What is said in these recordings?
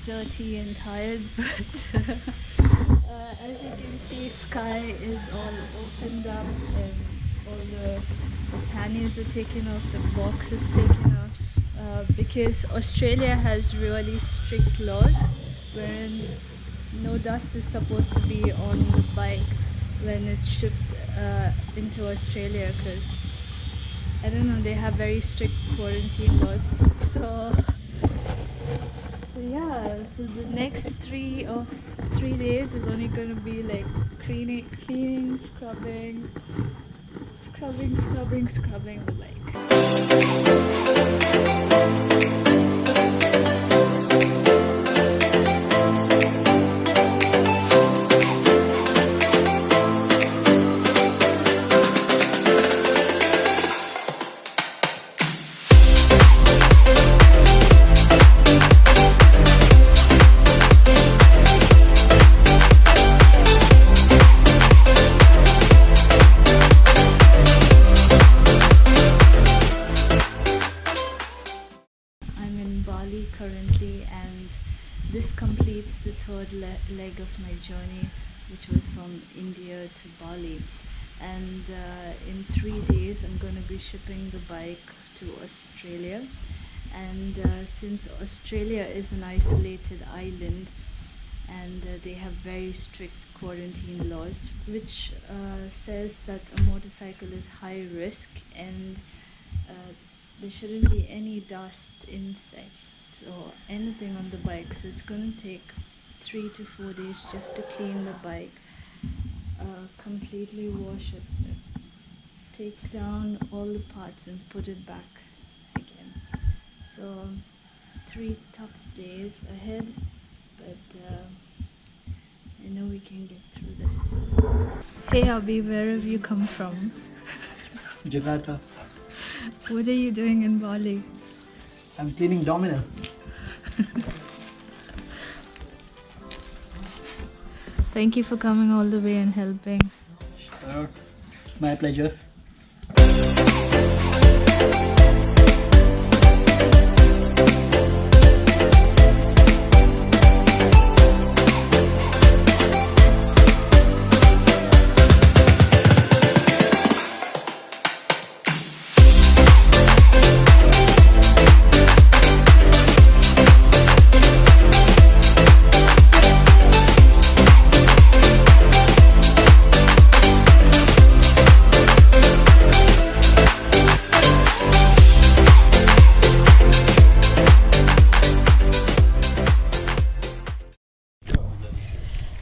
dirty and tired, but as you can see, sky is all opened up and all the pannies are taken off, the box is taken off, because Australia has really strict laws wherein no dust is supposed to be on the bike when it's shipped into Australia, because I don't know, they have very strict quarantine laws. So yeah, so the next 3 days is only going to be like cleaning, scrubbing the bike. I'm in Bali currently, and this completes the third leg of my journey, which was from India to Bali. And in 3 days I'm going to be shipping the bike to Australia. And since Australia is an isolated island, and they have very strict quarantine laws, which says that a motorcycle is high risk, and there shouldn't be any dust, insects or anything on the bike. So it's going to take 3 to 4 days just to clean the bike, completely wash it, take down all the parts and put it back again. So 3 tough days ahead, but I know we can get through this. Hey Abhi, where have you come from? Jakarta. What are you doing in Bali? I'm cleaning domino. Thank you for coming all the way and helping. Sure. My pleasure.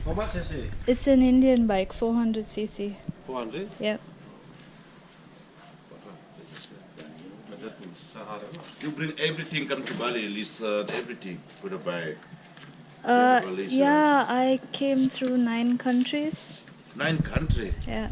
How much cc? It's an Indian bike, 400cc. 400? Yep. You bring everything come to Bali, listen, everything to the bike. Yeah, I came through 9 countries. 9 country. Yeah.